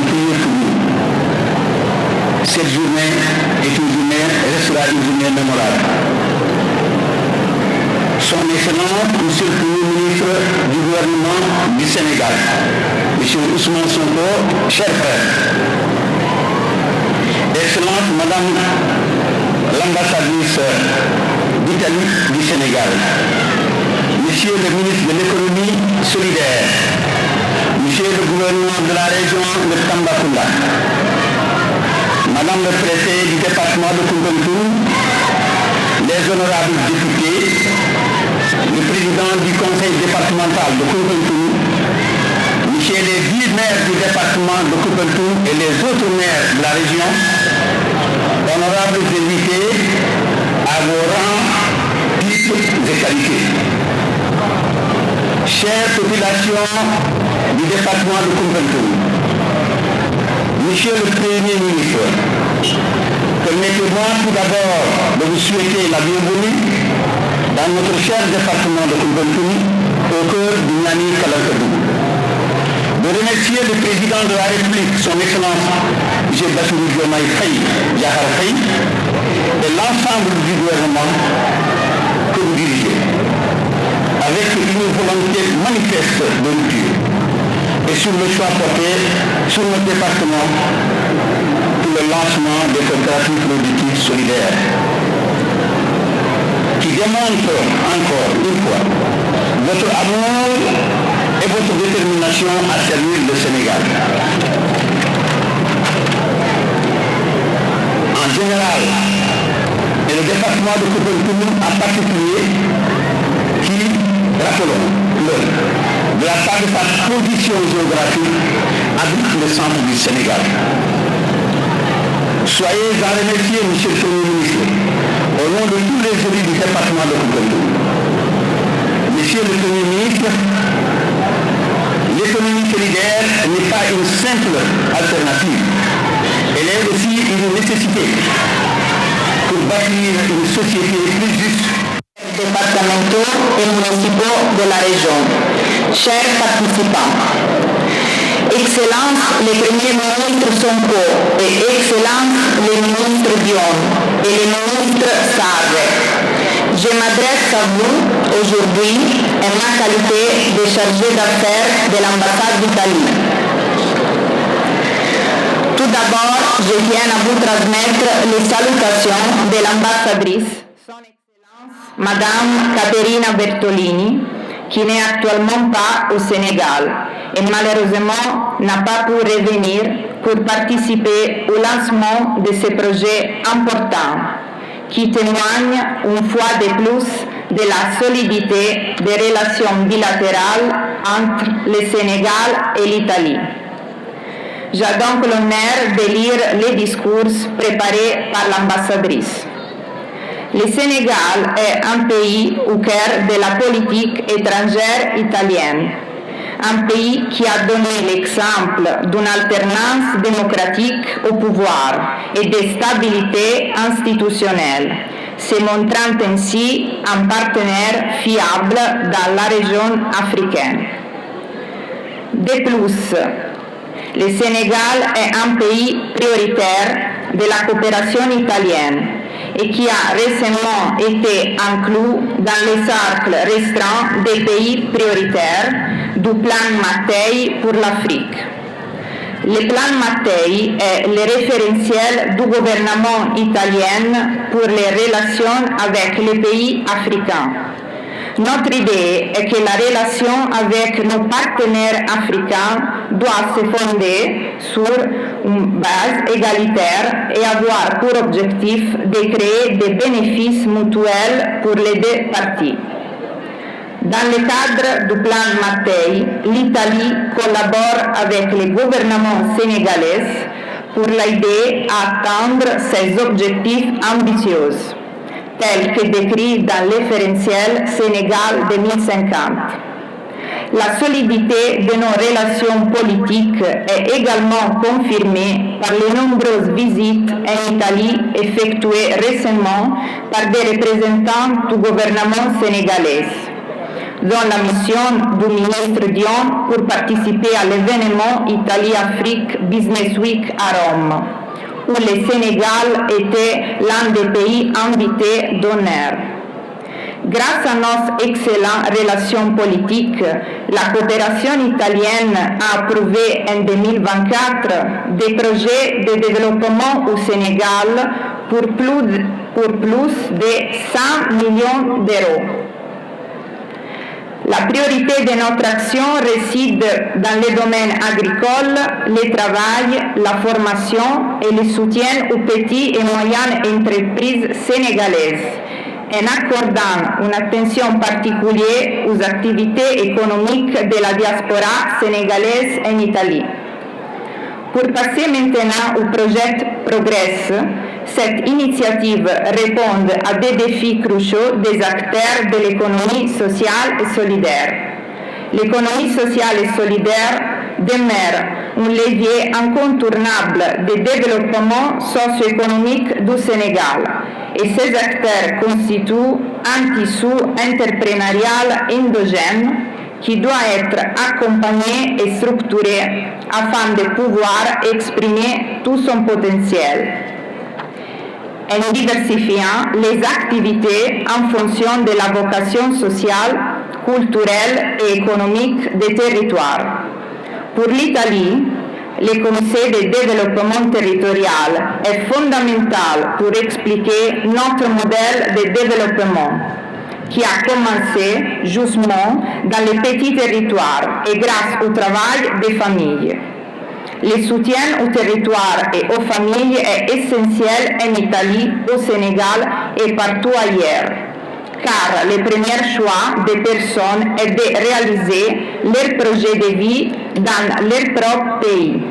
prière pour nous. Cette journée restera une journée mémorable. Son Excellence, Monsieur le Premier ministre du gouvernement du Sénégal, Monsieur Ousmane Sonko, chers frères, Excellence Madame l'ambassadrice d'Italie du Sénégal, Monsieur le ministre de l'économie solidaire, Monsieur le gouverneur de la région de Tambacounda, Madame le préfet du département de Koumpentoum, les honorables députés, le président du conseil départemental de Koumpentoum, Monsieur les 10 maires du département de Koumpentoum et les autres maires de la région, honorables invités à vos rangs, titres et qualités. Chères populations du département de Koumpentoum, Monsieur le Premier ministre, permettez-moi tout d'abord de vous souhaiter la bienvenue dans notre cher département de Koumpentoum, au cœur du Niani Kalankadougou. De remercier le président de la République, son Excellence M. Bassirou Diomaye Faye Diakhar Faye, et l'ensemble du gouvernement que vous dirigez, avec une volonté manifeste de rupture, et sur le choix porté sur notre département pour le lancement des coopératives productives solidaires, qui démontre encore une fois votre amour et votre détermination à servir le Sénégal. En général, et le département de Koumpentoum en particulier, qui, rappelons-le, de la part de sa position géographique, habite le centre du Sénégal. Soyez en remerciés, Monsieur le Premier ministre, au nom de tous les élus du département de Koumpentoum. Monsieur le Premier ministre, l'économie solidaire n'est pas une simple alternative. Elle est aussi une nécessité pour bâtir une société plus juste. Départementaux et municipaux de la région. Chers participants, Excellence le Premier ministre Sonko et Excellence le ministre Dion et le ministre Sarre, je m'adresse à vous aujourd'hui en ma qualité de chargé d'affaires de l'ambassade d'Italie. Tout d'abord, je tiens à vous transmettre les salutations de l'ambassadrice, son Excellence Madame Caterina Bertolini, qui n'est actuellement pas au Sénégal et malheureusement n'a pas pu revenir pour participer au lancement de ce projet important qui témoigne une fois de plus de la solidité des relations bilatérales entre le Sénégal et l'Italie. J'ai donc l'honneur de lire les discours préparés par l'ambassadrice. Le Sénégal est un pays au cœur de la politique étrangère italienne, un pays qui a donné l'exemple d'une alternance démocratique au pouvoir et de stabilité institutionnelle, se montrant ainsi un partenaire fiable dans la région africaine. De plus, le Sénégal est un pays prioritaire de la coopération italienne et qui a récemment été inclus dans les cercles restreints des pays prioritaires du plan Mattei pour l'Afrique. Le plan Mattei est le référentiel du gouvernement italien pour les relations avec les pays africains. Notre idée est que la relation avec nos partenaires africains doit se fonder sur une base égalitaire et avoir pour objectif de créer des bénéfices mutuels pour les deux parties. Dans le cadre du plan Mattei, l'Italie collabore avec le gouvernement sénégalais pour l'aider à atteindre ses objectifs ambitieux, tels que décrits dans le référentiel Sénégal 2050. La solidité de nos relations politiques est également confirmée par les nombreuses visites en Italie effectuées récemment par des représentants du gouvernement sénégalais. dont la mission du ministre Dion pour participer à l'événement Italie-Afrique Business Week à Rome, où le Sénégal était l'un des pays invités d'honneur. Grâce à nos excellentes relations politiques, la coopération italienne a approuvé en 2024 des projets de développement au Sénégal pour plus de 100 millions d'euros. La priorité de notre action réside dans les domaines agricoles, le travail, la formation et le soutien aux petites et moyennes entreprises sénégalaises, en accordant une attention particulière aux activités économiques de la diaspora sénégalaise en Italie. Pour passer maintenant au projet Progress, cette initiative répond à des défis cruciaux des acteurs de l'économie sociale et solidaire. L'économie sociale et solidaire demeure un levier incontournable de développement socio-économique du Sénégal et ces acteurs constituent un tissu entrepreneurial endogène qui doit être accompagné et structuré afin de pouvoir exprimer tout son potentiel, en diversifiant les activités en fonction de la vocation sociale, culturelle et économique des territoires. Pour l'Italie, le Conseil de développement territorial est fondamental pour expliquer notre modèle de développement, qui a commencé justement dans les petits territoires et grâce au travail des familles. Le soutien aux territoires et aux familles est essentiel en Italie, au Sénégal et partout ailleurs, car le premier choix des personnes est de réaliser leur projet de vie dans leur propre pays.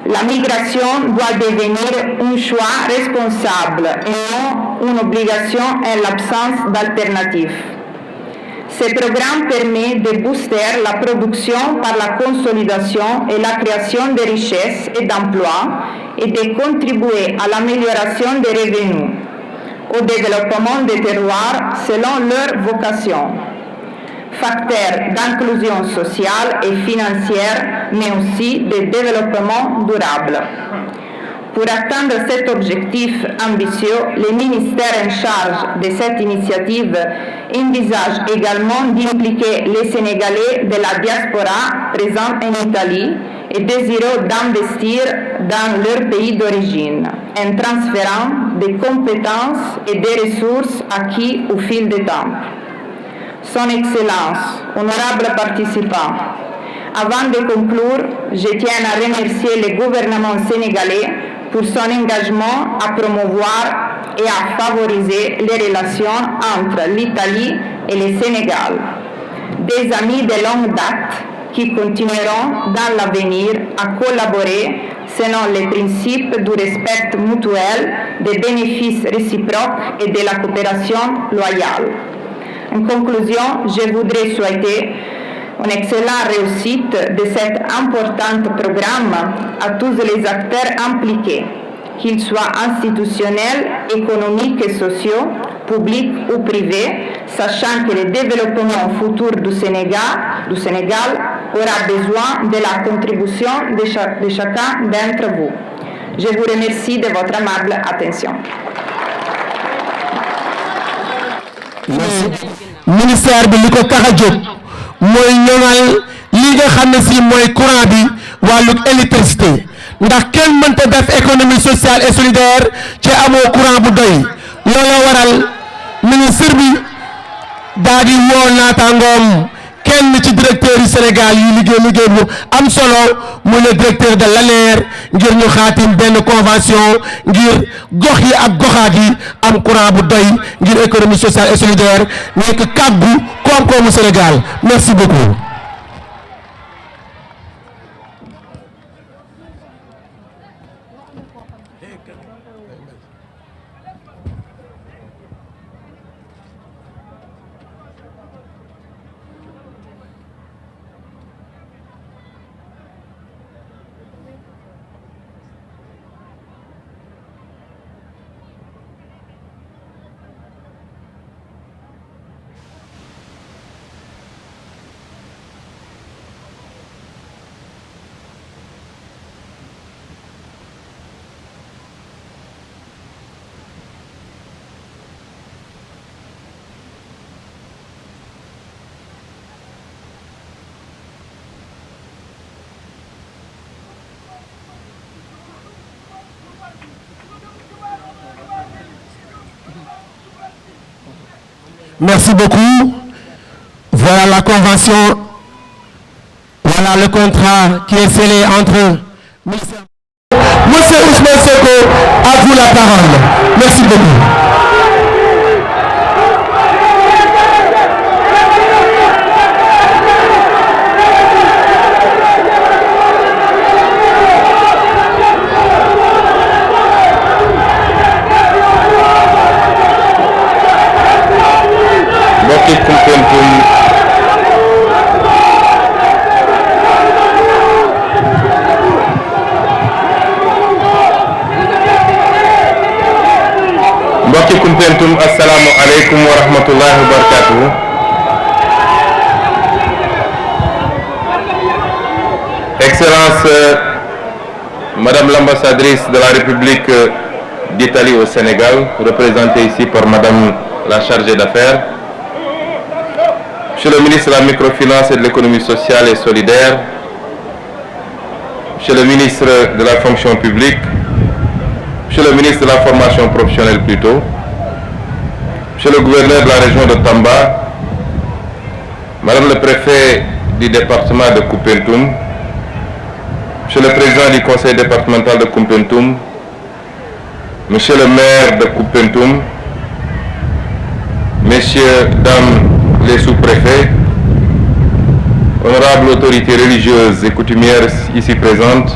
La migration doit devenir un choix responsable et non une obligation en l'absence d'alternatives. Ce programme permet de booster la production par la consolidation et la création de richesses et d'emplois et de contribuer à l'amélioration des revenus, au développement des terroirs selon leur vocation. Facteur d'inclusion sociale et financière, mais aussi de développement durable. Pour atteindre cet objectif ambitieux, le ministère en charge de cette initiative envisage également d'impliquer les Sénégalais de la diaspora présents en Italie et désireux d'investir dans leur pays d'origine, en transférant des compétences et des ressources acquises au fil du temps. Son Excellence, honorables participants, avant de conclure, je tiens à remercier le gouvernement sénégalais pour son engagement à promouvoir et à favoriser les relations entre l'Italie et le Sénégal. Des amis de longue date qui continueront dans l'avenir à collaborer selon les principes du respect mutuel, des bénéfices réciproques et de la coopération loyale. En conclusion, je voudrais souhaiter une excellente réussite de cet important programme à tous les acteurs impliqués, qu'ils soient institutionnels, économiques et sociaux, publics ou privés, sachant que le développement futur du Sénégal aura besoin de la contribution de chacun d'entre vous. Je vous remercie de votre amable attention. Merci. Ministère bi li ko tax a jóg mooy ñoŋal li nga xam ne si mooy courant bi wàllug électricité ndax kenn mënta def économie sociale et solidaire ci amoo courant bu doy looloo waral ministre bi daal di woo naataangoom kenn ci directeur yu Sénégal yi liggéey bu am solo mu le directeur de l'ANER ngir ñu xaatim benn convention ngir gox yi ak goxaat yi am courant bu doy ngir économie sociale et solidaire nekk kàggu koom-koomu Sénégal. Merci beaucoup. Merci beaucoup. Voilà la convention. Voilà le contrat qui est scellé entre Monsieur Ousmane Sonko. À vous la parole. Merci beaucoup. mbokki Koumpentoum assalamu alaikum wa rahmatullahi wa barakatuh. Excellence Madame l'ambassadrice de la République d'Italie au Sénégal, représentée ici par Madame la chargée d'affaires, Monsieur le ministre de la microfinance et de l'économie sociale et solidaire, Monsieur le ministre de la fonction publique, Monsieur le ministre de la formation professionnelle plutôt, Monsieur le gouverneur de la région de Tamba, Madame le préfet du département de Koumpentoum, Monsieur le président du conseil départemental de Koumpentoum, Monsieur le maire de Koumpentoum, Messieurs, dames les sous-préfets, honorables autorités religieuses et coutumières ici présentes,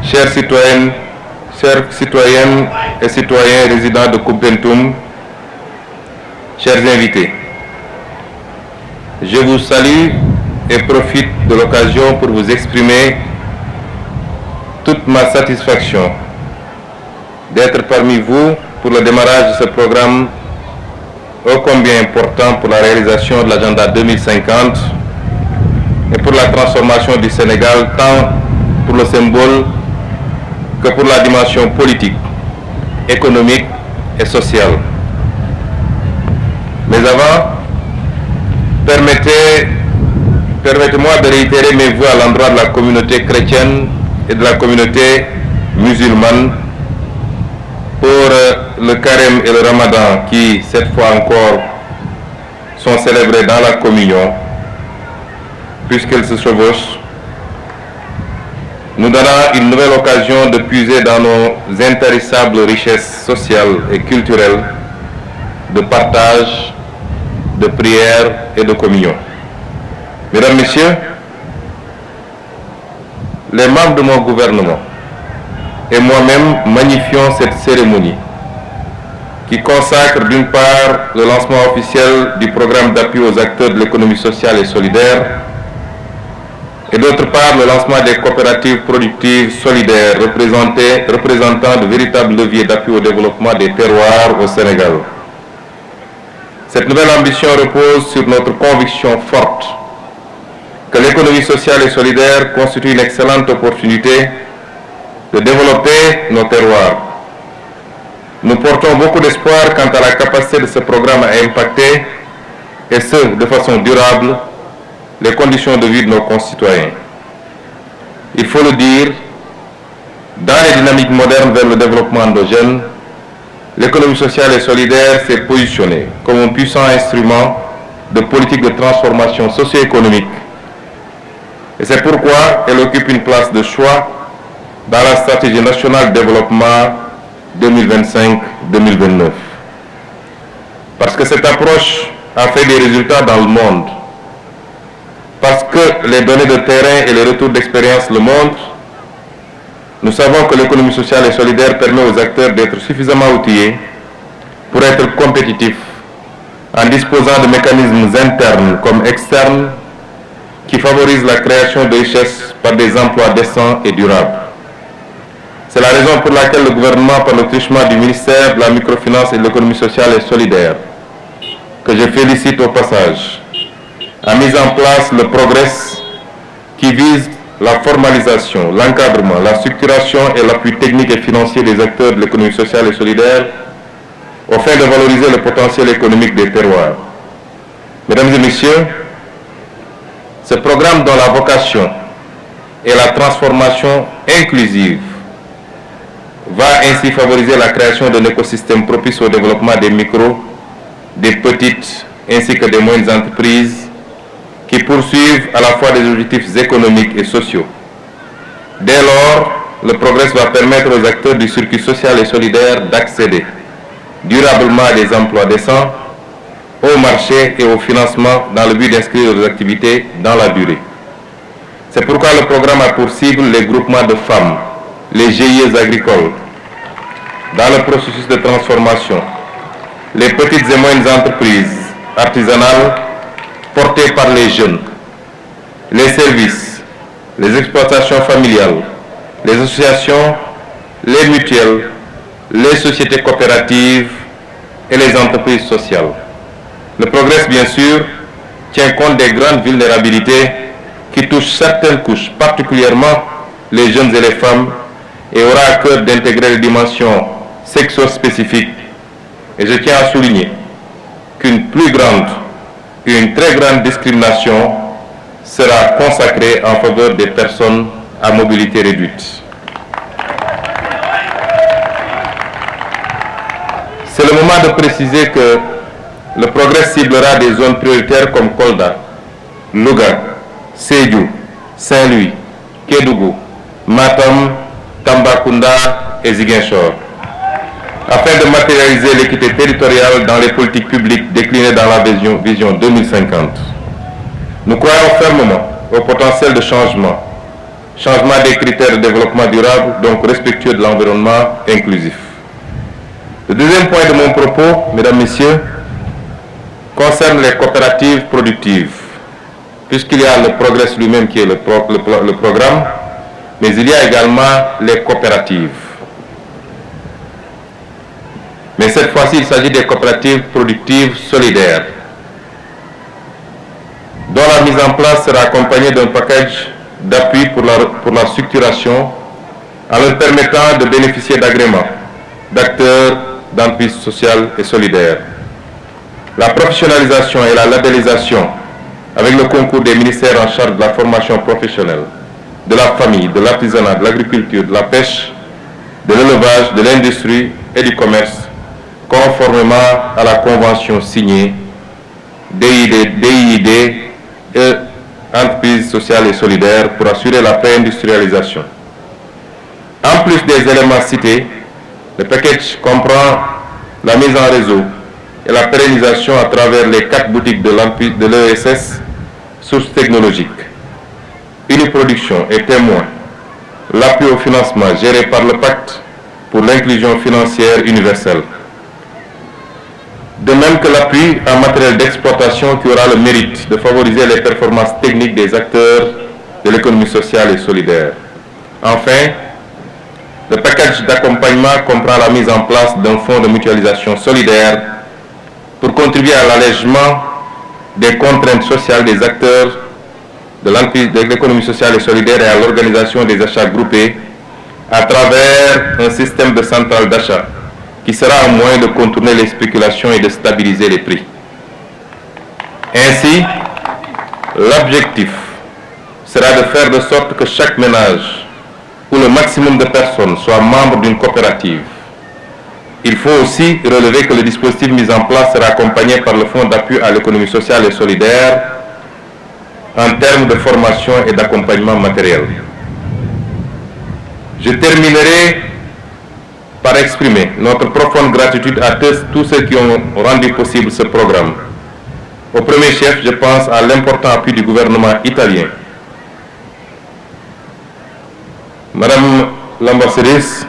chères citoyennes et citoyens résidents de Koumpentoum, chers invités, je vous salue et profite de l'occasion pour vous exprimer toute ma satisfaction d'être parmi vous pour le démarrage de ce programme ô combien important pour la réalisation de l'agenda 2050 et pour la transformation du Sénégal, tant pour le symbole que pour la dimension politique, économique et sociale. Mais avant, permettez-moi de réitérer mes vœux à l'endroit de la communauté chrétienne et de la communauté musulmane pour le carême et le ramadan qui, cette fois encore, sont célébrés dans la communion, puisqu'elles se chevauchent, nous donnant une nouvelle occasion de puiser dans nos intarissables richesses sociales et culturelles de partage, de prière et de communion. Mesdames, Messieurs, les membres de mon gouvernement et moi-même magnifions cette cérémonie qui consacre d'une part le lancement officiel du programme d'appui aux acteurs de l'économie sociale et solidaire et d'autre part le lancement des coopératives productives solidaires représentant de véritables leviers d'appui au développement des terroirs au Sénégal. Cette nouvelle ambition repose sur notre conviction forte que l'économie sociale et solidaire constitue une excellente opportunité de développer nos terroirs. Nous portons beaucoup d'espoir quant à la capacité de ce programme à impacter, et ce, de façon durable, les conditions de vie de nos concitoyens. Il faut le dire, dans les dynamiques modernes vers le développement endogène, l'économie sociale et solidaire s'est positionnée comme un puissant instrument de politique de transformation socio-économique. Et c'est pourquoi elle occupe une place de choix dans la stratégie nationale de développement 2025-2029. Parce que cette approche a fait des résultats dans le monde. Parce que les données de terrain et les retours d'expérience le montrent, nous savons que l'économie sociale et solidaire permet aux acteurs d'être suffisamment outillés pour être compétitifs en disposant de mécanismes internes comme externes qui favorisent la création de richesses par des emplois décents et durables. C'est la raison pour laquelle le gouvernement, par le truchement du ministère de la microfinance et de l'économie sociale et solidaire, que je félicite au passage, a mis en place le Progress qui vise la formalisation, l'encadrement, la structuration et l'appui technique et financier des acteurs de l'économie sociale et solidaire au fin de valoriser le potentiel économique des terroirs. Mesdames et messieurs, ce programme dont la vocation est la transformation inclusive va ainsi favoriser la création d'un écosystème propice au développement des micro, des petites ainsi que des moyennes entreprises qui poursuivent à la fois des objectifs économiques et sociaux. Dès lors, le Progress va permettre aux acteurs du circuit social et solidaire d'accéder durablement à des emplois décents, au marché et au financement dans le but d'inscrire leurs activités dans la durée. C'est pourquoi le programme a pour cible les groupements de femmes, les GIE agricoles, dans le processus de transformation, les petites et moyennes entreprises artisanales portées par les jeunes, les services, les exploitations familiales, les associations, les mutuelles, les sociétés coopératives et les entreprises sociales. Le Progress, bien sûr, tient compte des grandes vulnérabilités qui touchent certaines couches, particulièrement les jeunes et les femmes, et aura à cœur d'intégrer les dimensions sexo-spécifiques. Et je tiens à souligner qu'une très grande discrimination sera consacrée en faveur des personnes à mobilité réduite. C'est le moment de préciser que le Progress ciblera des zones prioritaires comme Kolda, Louga, Sédhiou, Saint-Louis, Kédougou, Matam, Tambacounda et Ziguinchor, afin de matérialiser l'équité territoriale dans les politiques publiques déclinées dans la vision 2050. Nous croyons fermement au potentiel de changement des critères de développement durable, donc respectueux de l'environnement inclusif. Le deuxième point de mon propos, mesdames, messieurs, concerne les coopératives productives, puisqu'il y a le Progress lui-même qui est le programme, mais il y a également les coopératives. Mais cette fois-ci, il s'agit des coopératives productives solidaires, dont la mise en place sera accompagnée d'un package d'appui pour la structuration, en leur permettant de bénéficier d'agréments d'acteurs d'entreprises sociales et solidaires. La professionnalisation et la labellisation, avec le concours des ministères en charge de la formation professionnelle, de la famille, de l'artisanat, de l'agriculture, de la pêche, de l'élevage, de l'industrie et du commerce, conformément à la convention signée DID et entreprises sociales et solidaires pour assurer la réindustrialisation. En plus des éléments cités, le package comprend la mise en réseau et la pérennisation à travers les 4 boutiques de l'ESS, sources technologiques, Uniproduction et Témoin, l'appui au financement géré par le Pacte pour l'inclusion financière universelle. De même que l'appui en matériel d'exploitation qui aura le mérite de favoriser les performances techniques des acteurs de l'économie sociale et solidaire. Enfin, le package d'accompagnement comprend la mise en place d'un fonds de mutualisation solidaire pour contribuer à l'allègement des contraintes sociales des acteurs de l'économie sociale et solidaire et à l'organisation des achats groupés à travers un système de centrales d'achat qui sera un moyen de contourner les spéculations et de stabiliser les prix. Ainsi, l'objectif sera de faire de sorte que chaque ménage ou le maximum de personnes soient membres d'une coopérative. Il faut aussi relever que le dispositif mis en place sera accompagné par le Fonds d'appui à l'économie sociale et solidaire en termes de formation et d'accompagnement matériel. Je terminerai par exprimer notre profonde gratitude à tous ceux qui ont rendu possible ce programme. Au premier chef, je pense à l'important appui du gouvernement italien. Madame l'ambassadrice,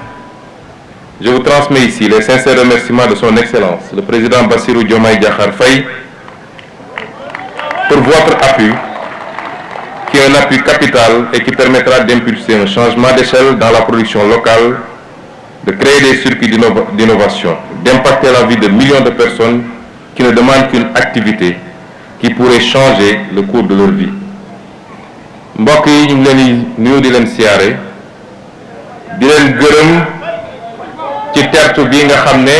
je vous transmets ici les sincères remerciements de son Excellence, le président Bassirou Diomaye Diakhar Faye, pour votre appui, qui est un appui capital et qui permettra d'impulser un changement d'échelle dans la production locale, de créer des circuits d'innovation, d'impacter la vie de millions de personnes qui ne demandent qu'une activité qui pourrait changer le cours de leur vie. mbokk yi ñu ngi leen di nuyu di leen siyaare di leen gërëm ci tertu bi nga xam ne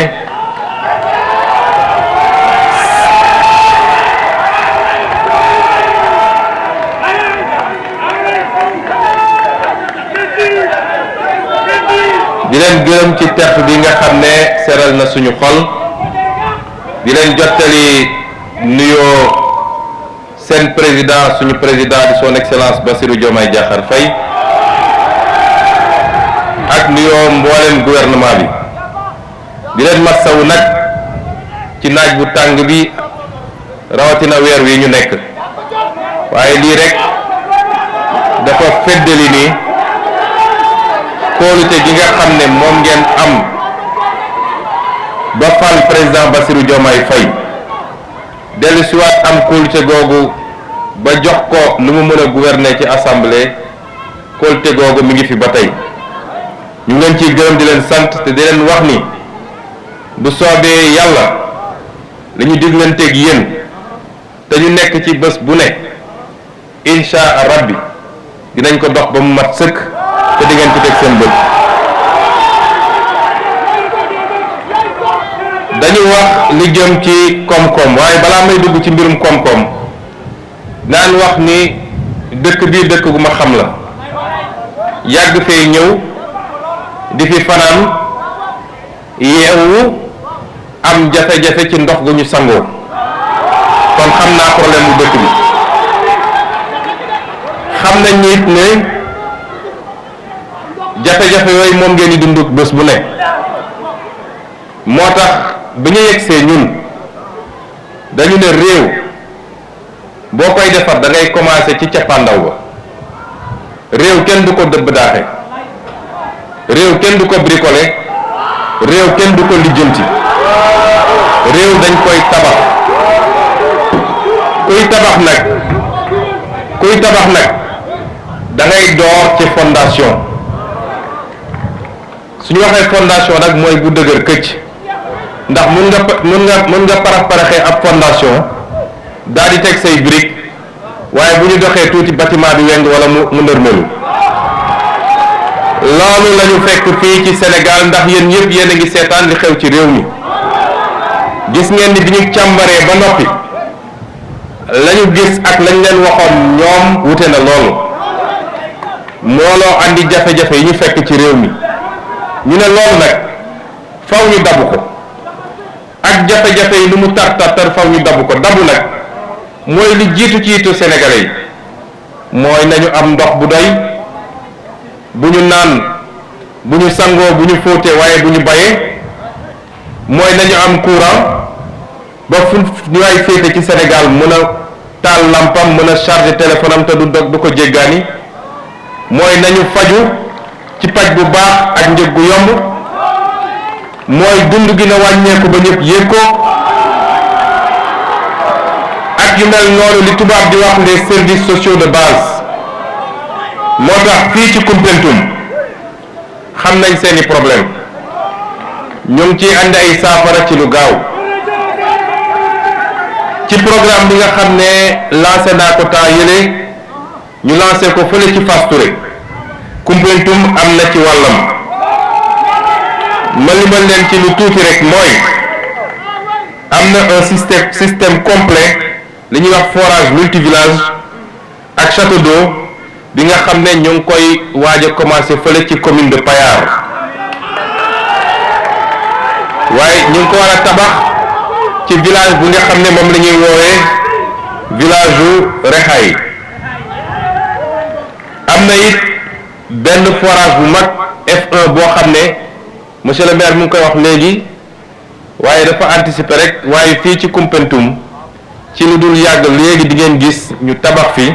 seral na suñu xol di leen jottali nuyoo seen président suñu président di son excellence Bassirou Diomaye Diakhar Faye ak nuyoo mboolem gouvernement bi di leen massawu nag ci naaj bu tàng bi rawatina weer wi ñu nekk waaye lii rek dafa feddali ni kóolute gi nga xam ne moom ngeen am ba fal président Bassirou Diomaye Faye dellu siwaat am kóolute googu ba jox ko lu mu mën a gouverner ci assemblée kóolute googu mi ngi fi ba tey ñu ngeen ciy gërëm di leen sant te di leen wax ni bu soobee yàlla li ñu diglanteeg yéen te ñu nekk ci bés bu ne insha rabbi dinañ ko dox ba mu mat sëkk te di ngeen ci teg seen bët. dañu wax li jëm ci koom-koom waaye balaa may dugg ci mbirum koom-koom naan wax ni dëkk bii dëkk gu ma xam la yàgg fee ñëw di fi fanaan yeewu am jafe-jafe ci ndox gu ñu sangoo kon xam naa problème bu dëkk bi xam nañ nit ne jafe-jafe yooyu moom ngeen di dund bés bu ne moo tax bi ñu yegsee ñun dañu ne réew boo koy defar da ngay commencer ci cappaandaw ba réew kenn du ko dëbb daaxe réew kenn du ko bricoler réew kenn du ko lijjanti réew dañ koy tabax kuy tabax nag da ngay door ci fondation suñu waxee fondation nag mooy bu dëgër këcc ndax mën nga parax-paraxee ab fondation daal di teg say brique waaye bu ñu doxee tuuti bâtiment bi weng wala mu ndërmelu loolu la ñu fekk fii ci Sénégal ndax yéen ñëpp yéen a ngi seetaan li xew ci réew mi gis ngeen ni bi ñu càmbaree ba noppi la ñu gis ak lañ leen waxoon ñoom wute na loolu mooloo andi jafe-jafe yi ñu fekk ci réew mi ñu ne loolu nag faw ñu dabu ko ak jafe-jafe yi nu mu tar faw ñu dabu ko dabu nag mooy li jiitu ci yitu sénégalais yi mooy nañu am ndox bu doy bu ñu naan bu ñu sangoo bu ñu fóotee waaye bu ñu bayee mooy nañu am courant ba fu ñu ay féete ci Sénégal mën a taal lampam mën a charger téléphone am te du ko jéggaani mooy nañu faju ci paj bu baax ak njëg gu yomb mooy dund gi na wàññeeku ba ñëpp yéeg ko ak yu mel noonu li tubaab di wax les services sociaux de base moo tax fii ci Koumpentoum xam nañ seeni problème ñu ngi ciy andi ay saafara ci lu gaaw ci programme bi nga xam ne lancé naa ko temps yële ñu lancé ko fële ci Fass Touré Koumpentoum am na ci wàllam ma limal leen ci lu tuuti rek mooy am na un système complet li ñuy wax forage multivillage ak château d'eau bi nga xam ne ñu ngi koy waaj a commencé fële ci commune de Payar waaye ñu ngi ko war a tabax ci village bu nga xam ne moom la ñuy woowee village u Rexaay am na it benn forage bu mag F1 boo xam ne monsieur le maire mu ngi koy wax léegi waaye dafa anticiper rek waaye fii ci Koumpentoum ci lu dul yàgg léegi di ngeen gis ñu tabax fi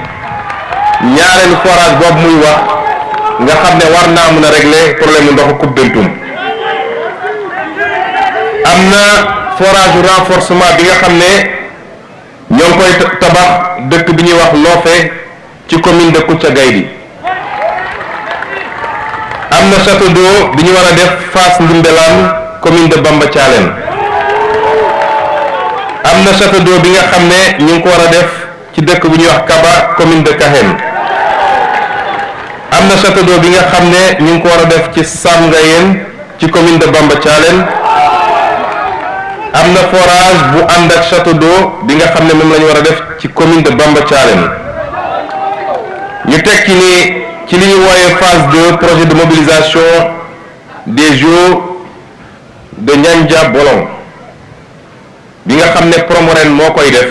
ñaareelu forage boobu muy wax nga xam ne war naa mën a régler problème ndoxu Koumpentoum am na forage renforcement bi nga xam ne ñoo ngi koy tabax dëkk bi ñuy wax Lofé ci commune de Koutiagaydi am na château d'eau bi ñu war a def Fass Ndimbelaan commune de Bamba Thialène am na château d'eau bi nga xam ne ñu ngi ko war a def ci dëkk bu ñuy wax Kaba commune de Kahen am na château d'eau bi nga xam ne ñu ngi ko war a def ci Sam Ngayeen ci commune de Bamba Thialène am na forage bu ànd ak château d'eau bi nga xam ne moom la ñu war a def ci commune de Bamba Thialène ñu tekki ni ci li ñu wooyee phase 2 projet de mobilisation des Jeux de Niandia Bolong bi nga xam ne Promoren moo koy def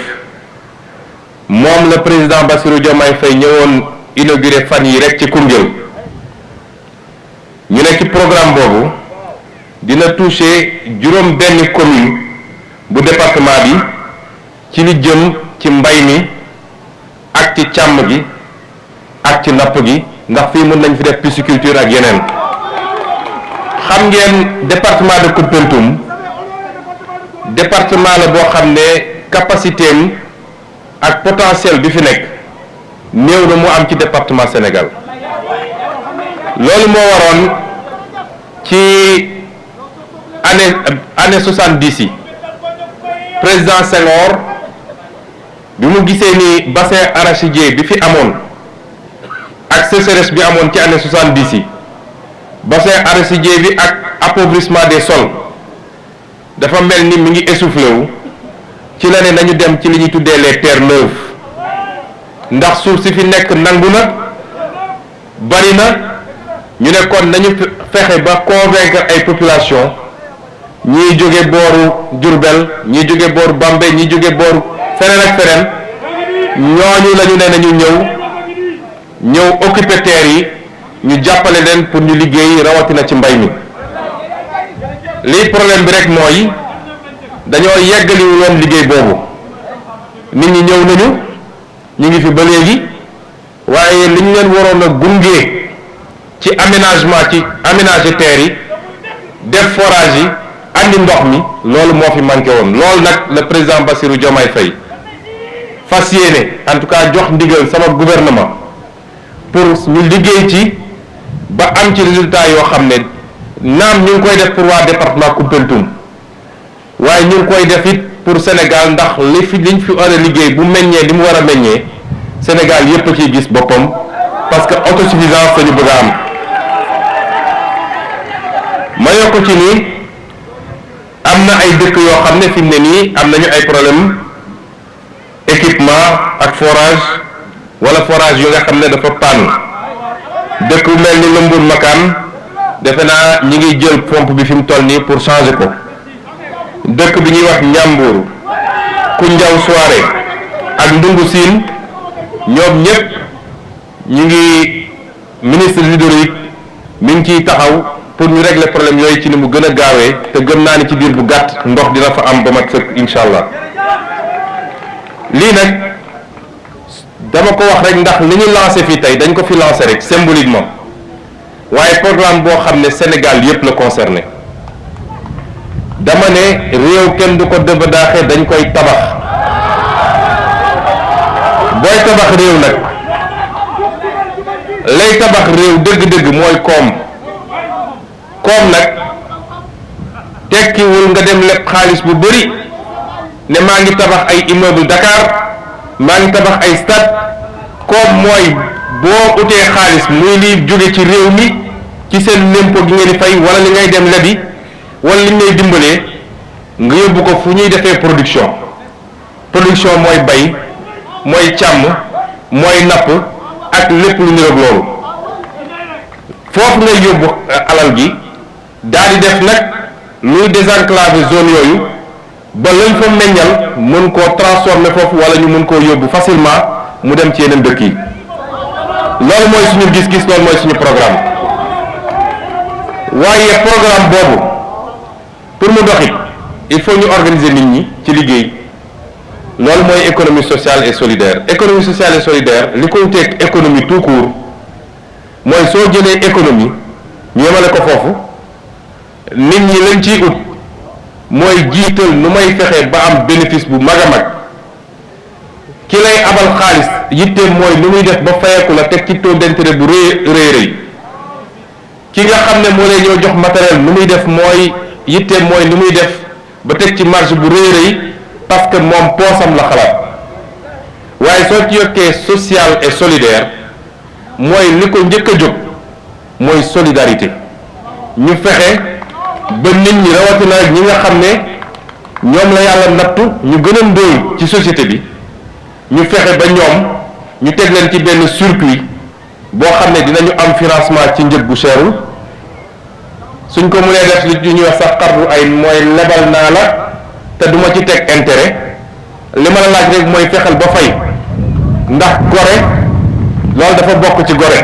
moom la président Bassirou Diomaye Faye ñëwoon inauguré fan yi rek ci Koungheul ñu ne ci programme boobu dina toucher juróom benn commune bu département bi ci li jëm ci mbay mi ak ci càmm gi ak ci napp gi ndax fii mën nañ fi def pisciculture ak yeneen. xam ngeen département de Koumpentoum département la boo xam ne capacité am ak potentiel bi fi nekk néew na mu am ci département Sénégal loolu moo waroon ci année 70 yi président Senghor bi mu gisee ni bassin arachidier bi fi amoon ak sécheresse bi amoon ci année 70 yi bassin arachidier bi ak appauvrissement des sols dafa mel ni mi ngi essoufflé wu ci la ne nañu dem ci li ñuy tuddee les terres neuves ndax suuf si fi nekk nangu na bari na ñu ne kon nañu fexe ba convaincre ay population ñiy jóge booru Diourbel ñiy jóge booru Bambey ñiy jóge booru feneen ak feneen ñooñu la ñu ne nañu ñëw occuper terres yi ñu jàppale leen pour ñu liggéey rawatina ci mbay mi lii problème bi rek mooy dañoo yeggaliwu woon liggéey boobu nit ñi ñëw nañu ñu ngi fi ba léegi waaye li ñu leen waroon a gunge ci aménagement ci aménager terre yi def forage yi andi ndox mi loolu moo fi manqué woon loolu nag le président Bassirou Diomaye Faye fas yéene en tout cas jox ndigal sama gouvernement pour ñu liggéey ci ba am ci résultat yoo xam ne naam ñu ngi koy def pour waa département Koumpentoum waaye ñu ngi koy def it pour Sénégal ndax liñ fi war a liggéey bu meññee li mu war a meññee Sénégal yépp a ciy gis boppam parce que autosuffisance la ñu bëgg a am. ma yokk ci ni am na ay dëkk yoo xam ne fi mu ne nii am nañu ay problème équipement ak forage wala forage yu nga xam ne dafa panne dëkk bu mel ni Lëmbur Makaan defe naa ñi ngi jël pompe bi fi mu toll nii pour changer ko dëkk bi ñuy wax Njàmbur Koundiaw Soare ak Ndungu Siin ñoom ñëpp ñu ngi ministre de l'hydraulique mi ngi ciy taxaw pour ñu régler problème yooyu ci ni mu gën a gaawee te gëm naa ni ci diir bu gàtt ndox dina fa am ba mat sëkk incha allah lii nag dama ko wax rek ndax li ñu lancé fii tey dañ ko fi lancé rek symboliquement waaye programme boo xam ne Sénégal yépp la concerné dama ne réew kenn du ko dëbb daaxee dañ koy tabax booy tabax réew nag lay tabax réew dëgg-dëgg mooy koom nag tekkiwul nga dem leb xaalis bu bari ne maa ngi tabax ay immeuble Dakar maa ngi tabax ay stade koom mooy boo utee xaalis muy liy jóge ci réew mi ci seen lempo gi ngeen di fay wala li ngay dem lebi wala li ngay dimbalee nga yóbbu ko fu ñuy defee production mooy bay mooy càmm mooy napp ak lépp lu niroog loolu foofu ngay yóbbu alal gi daal di def nag luy désenclaver zone yooyu ba lañ fa meññal mën koo transformer foofu wala ñu mën koo yóbbu facilement mu dem ci yeneen dëkk yi loolu mooy suñu gis-gis loolu mooy suñu programme waaye programme boobu pour mu doxit il faut ñu organiser nit ñi ci liggéey loolu mooy économie sociale et solidaire économie sociale et solidaire li koy teg économie tout court mooy soo jëlee économie ñu yemale ko foofu nit ñi lañ ciy ut mooy jiital nu may fexe ba am bénéfice bu mag a mag ki lay abal xaalis yitteem mooy lu muy def ba fayeku la teg ci taux d'intérêt bu rëy ki nga xam ne moo lay ñëw jox matériel nu muy def mooy yitteem mooy lu muy def ba teg ci marge bu rëy parce que moom poosam la xalaat waaye soo ci yokkee social et solidaire mooy li ko njëkk a jóg mooy solidarité ñu fexe ba nit ñi rawatina ñi nga xam ne ñoom la yàlla nattu ñu gën a ndóol ci société bi ñu fexe ba ñoom ñu teg leen ci benn circuit boo xam ne dinañu am financement ci njëg bu seerul suñ ko mënee def li ñuy wax sax xardu ay mooy lebal naa la te duma ci teg intérêt li ma la laaj rek mooy fexeel ba fay ndax gore loolu dafa bokk ci gore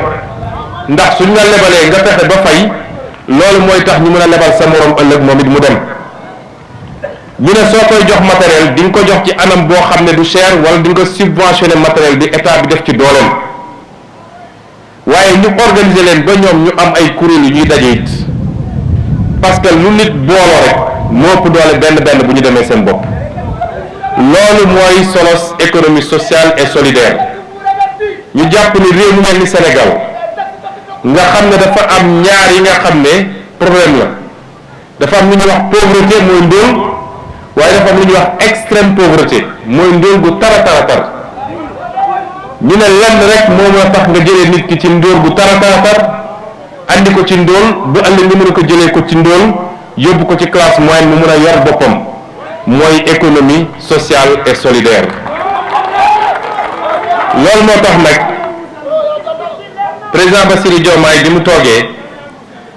ndax suñ la lebalee nga fexe ba fay loolu mooy tax ñu mën a lebal sa morom ëllëg moom it mu dem ñu ne soo koy jox matériel di nga ko jox ci anam boo xam ne du cher wala di nga ko subventionné matériel bi état bi def ci dooleem waaye ñu organiser leen ba ñoom ñu am ay kuréel yu ñuy daje it parce que lu nit booloo rek moo ëpp doole benn bu ñu demee seen bopp loolu mooy solos économie sociale et solidaire ñu jàpp ni réew mu mel ni Sénégal nga xam ne dafa am ñaar yi nga xam ne problème la dafa am lu ñuy wax pauvreté mooy ndóol waaye dafa am lu ñuy wax extrême pauvreté mooy ndóol gu tara ñu ne lenn rek moo mën a tax nga jëlee nit ki ci ndóol gu tara andi ko ci ndóol bu ëllëg nga mën a ko jëlee ko ci ndóol yóbbu ko ci classe moyenne mu mën a yor boppam mooy économie sociale et solidaire loolu moo tax nag président Bassirou Diomaye bi mu toogee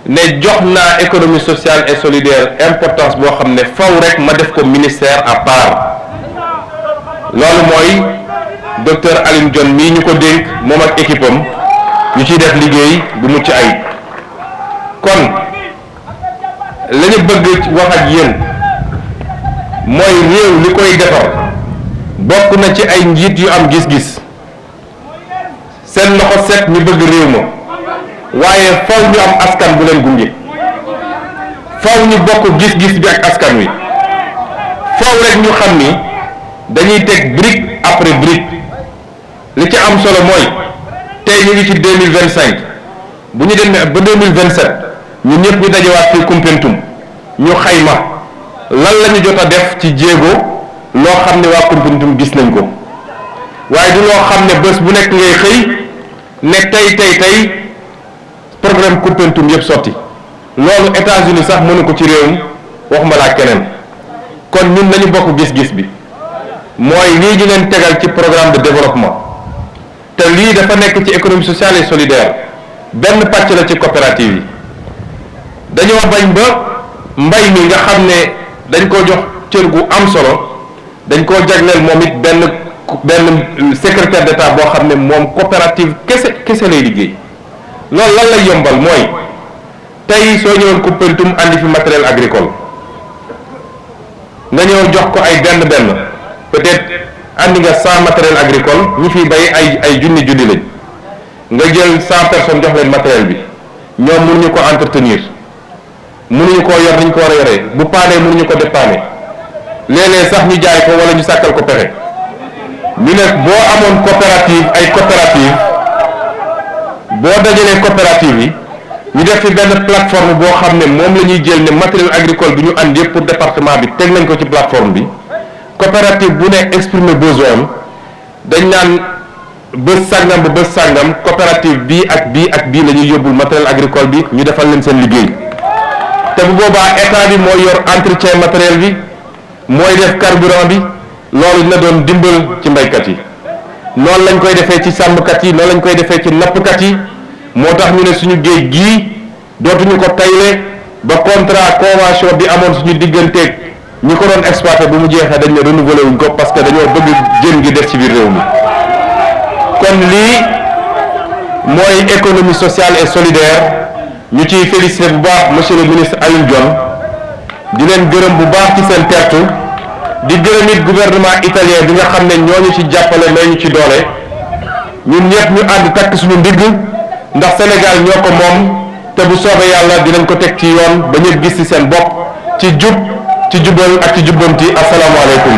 ne jox naa économie sociale et solidaire importance boo xam ne faw rek ma def ko ministère à part loolu mooy docteur Alioune Dione mii ñu ko dénk moom ak équipe am ñu ciy def liggéey bu mucc ayib kon la ñu bëgg wax ak yéen mooy réew li koy defar bokk na ci ay njiit yu am gis-gis seen loxo set ñu bëgg réew ma waaye faw ñu am askan bu leen gunge faw ñu bokk gis-gis bi ak askan wi faw rek ñu xam ni dañuy teg brique après brique li ci am solo mooy tey ñu ngi ci 2025 bu ñu demee ba 2027 ñun ñëpp ñu dajewaat fii Koumpentoum ñu xayma lan la ñu jot a def ci jéego loo xam ne waa Koumpentoum gis nañ ko waaye du loo xam ne bés bu nekk ngay xëy ne tey programme Koumpentoum yëpp sotti loolu États-Unis sax mënu ko ci réewum waxuma laa keneen kon ñun nañu bokk gis-gis bi mooy lii ñu leen tegal ci programme de développement te lii dafa nekk ci économie sociale et solidaire benn pàcc la ci coopérative yi dañoo bañ ba mbay mi nga xam ne dañ koo jox cër gu am solo dañ koo jagleel moom it benn secrétaire d'État boo xam ne moom coopérative kese lay liggéey loolu lan lay yombal mooy tey soo ñëwoon Koumpentoum andi fi matériel agricole nga ñëw jox ko ay benn peut-être andi nga 100 matériel agricole ñi fiy bay ay junni lañ nga jël 100 personnes jox leen matériel bi ñoom mënuñu ko entretenir mënuñu koo yor niñ ko war a yoree bu paanee mënuñu ko dépanner léeg-léeg sax ñu jaay ko wala ñu sàkkal ko pexe ñu ne boo amoon coopérative boo dajalee coopérative yi ñu def fi benn plateforme boo xam ne moom la ñuy jël ne matériel agricole bi ñu andi yëpp pour département bi teg nañ ko ci plateforme bi coopérative bu ne exprimer besoin dañ naan bés sàngam ba bés sàngam coopérative bii ak bii la ñuy yóbbul matériel agricole bi ñu defal leen seen liggéey te bu boobaa état bi mooy yor entretien matériel bi mooy def carburant bi loolu dina doon dimbal ci mbaykat yi noonu lañ koy defee ci sàmmkat yi noonu lañ koy defee ci nappkat yi moo tax ñu ne suñu géej gii dootuñu ko tayle ba contrat convention bi amoon suñu digganteeg ñi ko doon exploité bu mu jeexee dañ ne renouvelé wuñ ko parce que dañoo bëgg jën gi def ci biir réew mi kon lii mooy économie sociale et solidaire ñu ciy félicité bu baax monsieur le ministre Alioune Dione di leen gërëm bu baax ci seen tertu di gërëm it gouvernement italien bi nga xam ne ñooñu ci jàppale may ñu ci doole ñun ñëpp ñu ànd takk suñu ndigg ndax Sénégal ñoo ko moom te bu soobee yàlla dinañ ko teg ci yoon ba ñëpp gis ci seen bopp ci jub ci jubal ak ci jubbanti asalaamaaleykum